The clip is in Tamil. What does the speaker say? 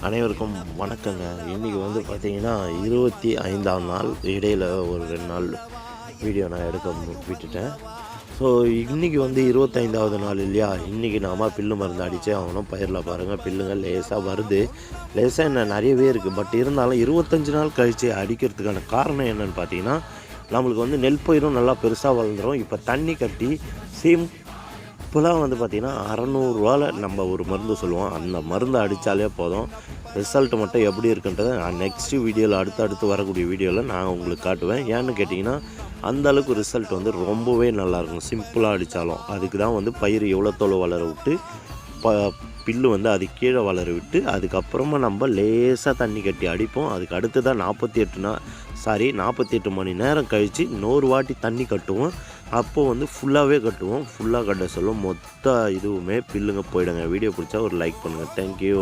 அனைவருக்கும் வணக்கங்க. இன்றைக்கி வந்து பார்த்திங்கன்னா 25ஆம் நாள். இடையில் ஒரு 2 நாள் வீடியோ நான் எடுக்க விட்டுட்டேன். ஸோ இன்றைக்கி வந்து 25வது நாள் இல்லையா. இன்றைக்கி நாம் பில்லு மருந்து அடித்தே ஆகணும். பயிரில் பாருங்கள் பில்லுங்க லேசாக வருது. லேசாக என்ன நிறையவே இருக்குது. பட் இருந்தாலும் 25 நாள் கழித்து அடிக்கிறதுக்கான காரணம் என்னென்னு பார்த்தீங்கன்னா, நம்மளுக்கு வந்து நெல் பயிரும் நல்லா பெருசாக வளர்ந்துடும். இப்போ தண்ணி கட்டி இப்போலாம் வந்து பார்த்திங்கன்னா 600 நம்ம ஒரு மருந்து சொல்லுவோம். அந்த மருந்து அடித்தாலே போதும். ரிசல்ட் மட்டும் எப்படி இருக்குன்றதை நான் நெக்ஸ்ட்டு வீடியோவில் அடுத்தடுத்து வரக்கூடிய வீடியோவில் நான் உங்களுக்கு காட்டுவேன். ஏன்னு கேட்டிங்கன்னா அந்தளவுக்கு ரிசல்ட் வந்து ரொம்பவே நல்லாயிருக்கும் சிம்பிளாக அடித்தாலும். அதுக்கு தான் வந்து பயிர் எவ்வளோ தோலை வளர விட்டு பில்லு வந்து அது கீழே வளர விட்டு அதுக்கப்புறமா நம்ம லேசாக தண்ணி கட்டி அடிப்போம். அதுக்கு அடுத்து தான் 48 மணி நேரம் கழித்து இன்னொரு வாட்டி தண்ணி கட்டுவோம். அப்போது வந்து ஃபுல்லாகவே கட்டுவோம். ஃபுல்லாக கட்ட சொல்ல மொத்த இதுவுமே பில்லுங்க போயிடுங்க. வீடியோ பிடிச்சா ஒரு லைக் பண்ணுங்கள். தேங்க்யூ.